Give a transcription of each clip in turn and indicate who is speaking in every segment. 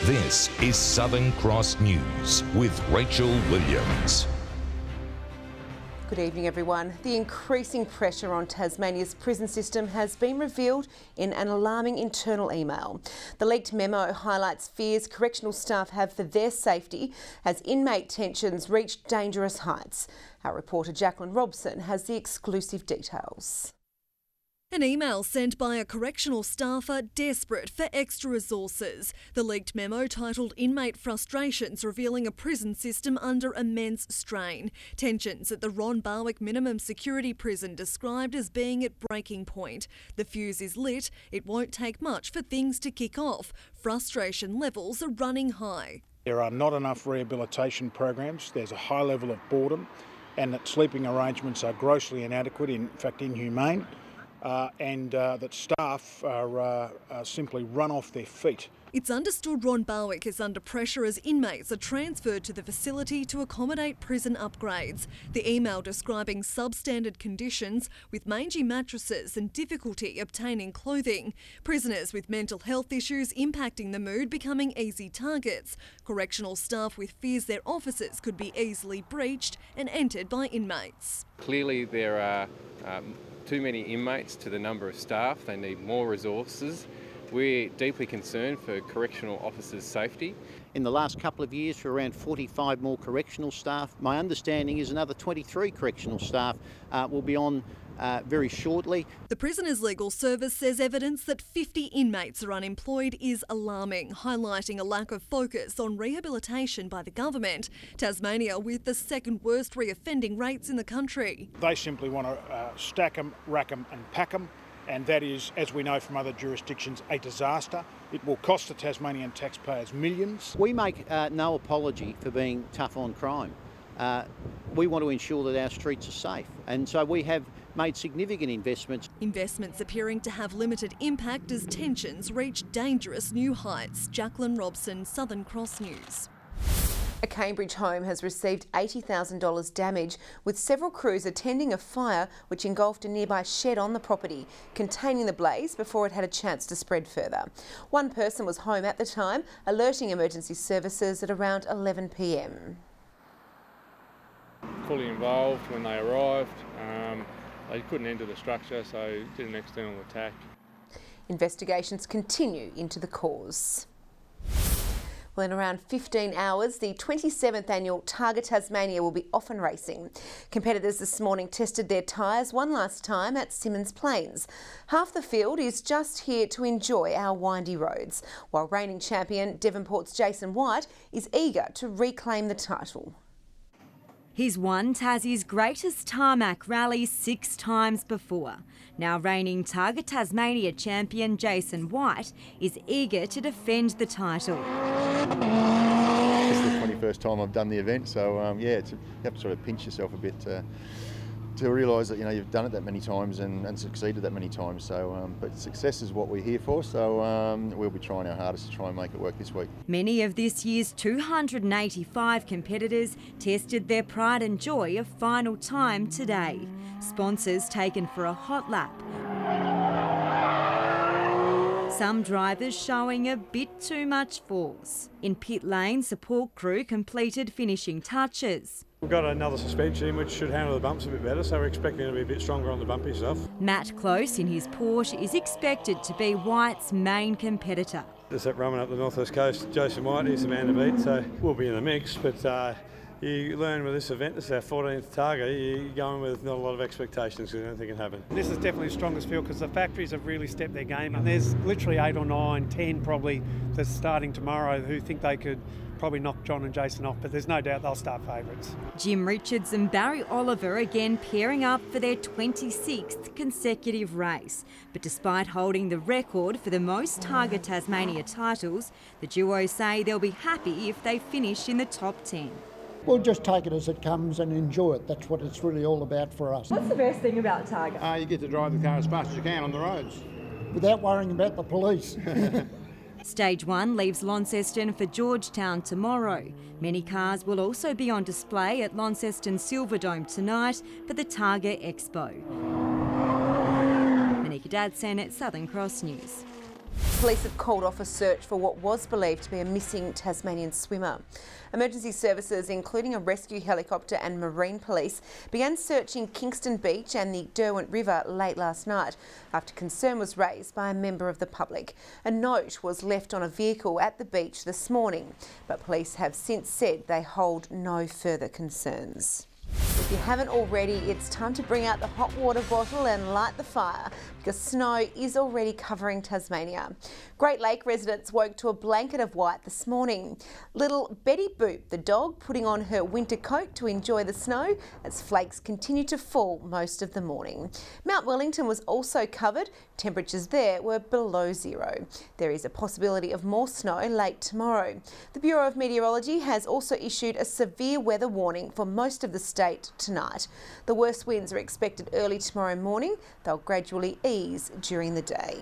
Speaker 1: This is Southern Cross News with Rachel Williams.
Speaker 2: Good evening, everyone. The increasing pressure on Tasmania's prison system has been revealed in an alarming internal email. The leaked memo highlights fears correctional staff have for their safety as inmate tensions reach dangerous heights. Our reporter Jacqueline Robson has the exclusive details.
Speaker 3: An email sent by a correctional staffer desperate for extra resources. The leaked memo titled Inmate Frustrations revealing a prison system under immense strain. Tensions at the Ron Barwick Minimum Security Prison described as being at breaking point. The fuse is lit. It won't take much for things to kick off. Frustration levels are running high.
Speaker 4: There are not enough rehabilitation programs. There's a high level of boredom and that sleeping arrangements are grossly inadequate, in fact inhumane. And that staff are simply run off their feet.
Speaker 3: It's understood Ron Barwick is under pressure as inmates are transferred to the facility to accommodate prison upgrades. The email describing substandard conditions with mangy mattresses and difficulty obtaining clothing. Prisoners with mental health issues impacting the mood becoming easy targets. Correctional staff with fears their offices could be easily breached and entered by inmates.
Speaker 5: Clearly there are too many inmates to the number of staff. They need more resources. We're deeply concerned for correctional officers' safety.
Speaker 6: In the last couple of years, for around 45 more correctional staff. My understanding is another 23 correctional staff will be on very shortly.
Speaker 3: The Prisoners' Legal Service says evidence that 50 inmates are unemployed is alarming, highlighting a lack of focus on rehabilitation by the government. Tasmania with the second worst reoffending rates in the country.
Speaker 4: They simply want to stack them, rack them and pack them, and that is, as we know from other jurisdictions, a disaster. It will cost the Tasmanian taxpayers millions.
Speaker 6: We make no apology for being tough on crime. We want to ensure that our streets are safe, and so we have made significant investments.
Speaker 3: Investments appearing to have limited impact as tensions reach dangerous new heights. Jacqueline Robson, Southern Cross News.
Speaker 2: A Cambridge home has received $80,000 damage, with several crews attending a fire which engulfed a nearby shed on the property, containing the blaze before it had a chance to spread further. One person was home at the time, alerting emergency services at around 11 p.m.
Speaker 7: Fully involved when they arrived. They couldn't enter the structure, so did an external attack.
Speaker 2: Investigations continue into the cause. Well, in around 15 hours, the 27th annual Targa Tasmania will be off and racing. Competitors this morning tested their tyres one last time at Symmons Plains. Half the field is just here to enjoy our windy roads, while reigning champion Devonport's Jason White is eager to reclaim the title.
Speaker 8: He's won Tassie's greatest tarmac rally 6 times before. Now reigning Targa Tasmania champion Jason White is eager to defend the title.
Speaker 9: This is the 21st time I've done the event, so yeah, you have to sort of pinch yourself a bit to realise that you've done it that many times and succeeded that many times. So, but success is what we're here for. So we'll be trying our hardest to try and make it work this week.
Speaker 8: Many of this year's 285 competitors tested their pride and joy of final time today. Sponsors taken for a hot lap. Some drivers showing a bit too much force. In pit lane, support crew completed finishing touches.
Speaker 10: We've got another suspension which should handle the bumps a bit better, so we're expecting it to be a bit stronger on the bumpy stuff.
Speaker 8: Matt Close in his Porsche is expected to be White's main competitor.
Speaker 10: Just that running up the northwest coast, Jason White, he's the man to beat, so we'll be in the mix. But you learn with this event, this is our 14th Targa, you're going with not a lot of expectations because anything can happen.
Speaker 11: This is definitely the strongest field because the factories have really stepped their game up. There's literally 8 or 9, 10 probably that's starting tomorrow who think they could probably knock John and Jason off, but there's no doubt they'll start favourites.
Speaker 8: Jim Richards and Barry Oliver again pairing up for their 26th consecutive race. But despite holding the record for the most Targa Tasmania titles, the duo say they'll be happy if they finish in the top 10.
Speaker 12: We'll just take it as it comes and enjoy it. That's what it's really all about for us.
Speaker 13: What's the best thing about Targa?
Speaker 14: You get to drive the car as fast as you can on the roads.
Speaker 12: Without worrying about the police.
Speaker 8: Stage 1 leaves Launceston for Georgetown tomorrow. Many cars will also be on display at Launceston Silverdome tonight for the Targa Expo. Monica Dadsen at Southern Cross News.
Speaker 2: Police have called off a search for what was believed to be a missing Tasmanian swimmer. Emergency services, including a rescue helicopter and marine police, began searching Kingston Beach and the Derwent River late last night after concern was raised by a member of the public. A note was left on a vehicle at the beach this morning, but police have since said they hold no further concerns. If you haven't already, it's time to bring out the hot water bottle and light the fire because snow is already covering Tasmania. Great Lake residents woke to a blanket of white this morning. Little Betty Boop, the dog, putting on her winter coat to enjoy the snow as flakes continue to fall most of the morning. Mount Wellington was also covered. Temperatures there were below zero. There is a possibility of more snow late tomorrow. The Bureau of Meteorology has also issued a severe weather warning for most of the state tonight. The worst winds are expected early tomorrow morning. They'll gradually ease during the day.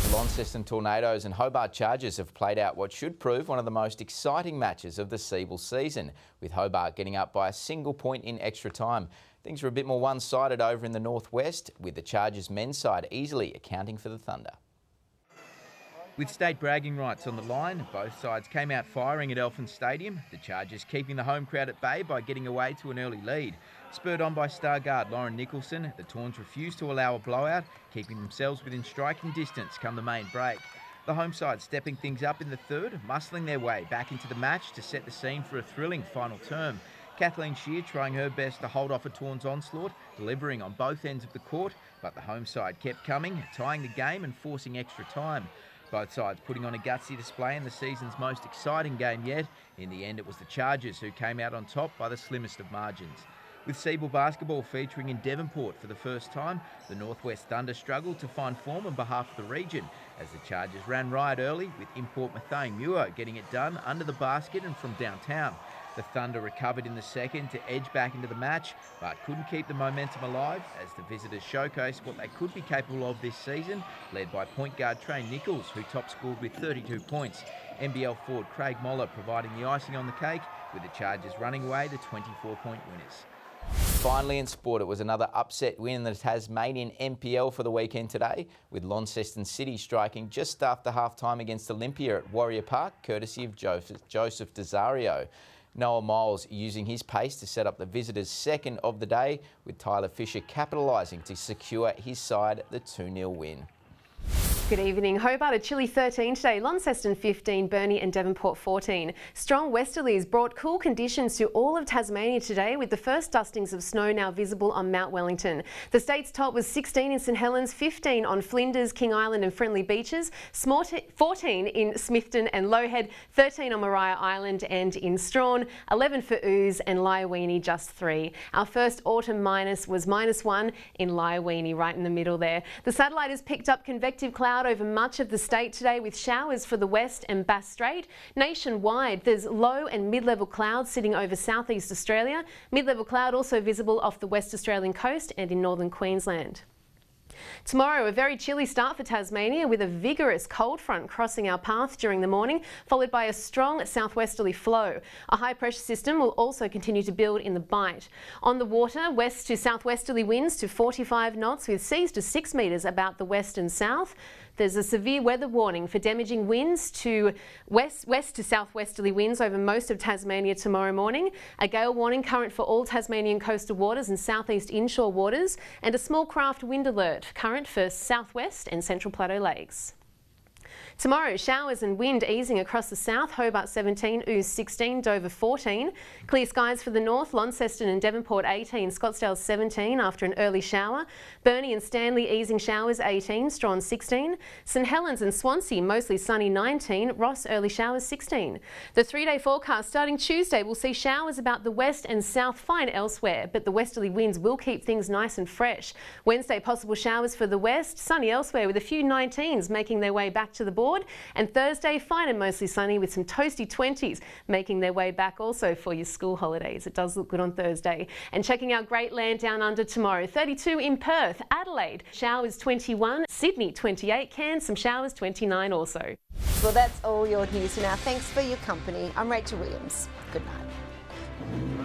Speaker 15: The Launceston Tornadoes and Hobart Chargers have played out what should prove one of the most exciting matches of the Siebel season, with Hobart getting up by a single point in extra time. Things are a bit more one-sided over in the northwest, with the Chargers men's side easily accounting for the Thunder. With state bragging rights on the line, both sides came out firing at Elfin Stadium, the Chargers keeping the home crowd at bay by getting away to an early lead. Spurred on by star guard Lauren Nicholson, the Tawns refused to allow a blowout, keeping themselves within striking distance come the main break. The home side stepping things up in the third, muscling their way back into the match to set the scene for a thrilling final term. Kathleen Shear trying her best to hold off a Tawns onslaught, delivering on both ends of the court, but the home side kept coming, tying the game and forcing extra time. Both sides putting on a gutsy display in the season's most exciting game yet. In the end, it was the Chargers who came out on top by the slimmest of margins. With Siebel basketball featuring in Devonport for the first time, the Northwest Thunder struggled to find form on behalf of the region as the Chargers ran riot early, with import Mathane Muir getting it done under the basket and from downtown. The Thunder recovered in the second to edge back into the match, but couldn't keep the momentum alive as the visitors showcased what they could be capable of this season, led by point guard Trey Nichols, who top scored with 32 points. NBL forward Craig Moller providing the icing on the cake, with the Chargers running away the 24-point winners. Finally in sport, it was another upset win in the Tasmanian NPL for the weekend today, with Launceston City striking just after half-time against Olympia at Warrior Park, courtesy of Joseph Desario. Noah Miles using his pace to set up the visitors' second of the day, with Tyler Fisher capitalising to secure his side the 2-0 win.
Speaker 16: Good evening. Hobart a chilly 13 today, Launceston 15, Burnie and Devonport 14. Strong westerlies brought cool conditions to all of Tasmania today, with the first dustings of snow now visible on Mount Wellington. The state's top was 16 in St Helens, 15 on Flinders, King Island and Friendly Beaches, 14 in Smithton and Lowhead, 13 on Maria Island and in Strawn, 11 for Ouse and Lyowini just 3. Our first autumn minus was -1 in Lyowini, right in the middle there. The satellite has picked up convective clouds over much of the state today, with showers for the west and Bass Strait. Nationwide, there's low and mid-level clouds sitting over southeast Australia. Mid-level cloud also visible off the West Australian coast and in northern Queensland. Tomorrow, a very chilly start for Tasmania, with a vigorous cold front crossing our path during the morning, followed by a strong southwesterly flow. A high pressure system will also continue to build in the Bight. On the water, west to southwesterly winds to 45 knots, with seas to 6 metres about the west and south. There's a severe weather warning for damaging winds to west to southwesterly winds over most of Tasmania tomorrow morning. A gale warning current for all Tasmanian coastal waters and southeast inshore waters, and a small craft wind alert current for southwest and central plateau lakes. Tomorrow, showers and wind easing across the south, Hobart 17, Ouse 16, Dover 14. Clear skies for the north, Launceston and Devonport 18, Scottsdale 17 after an early shower. Burnie and Stanley easing showers 18, Strawn 16. St Helens and Swansea mostly sunny 19, Ross early showers 16. The 3-day forecast starting Tuesday will see showers about the west and south, fine elsewhere, but the westerly winds will keep things nice and fresh. Wednesday, possible showers for the west, sunny elsewhere with a few 19s making their way back to the board. And Thursday, fine and mostly sunny with some toasty 20s making their way back also for your school holidays. It does look good on Thursday. And checking out Great Land down under tomorrow, 32 in Perth, Adelaide, showers 21, Sydney 28, Cairns, some showers 29 also.
Speaker 2: Well, that's all your news for now. Thanks for your company. I'm Rachel Williams. Good night.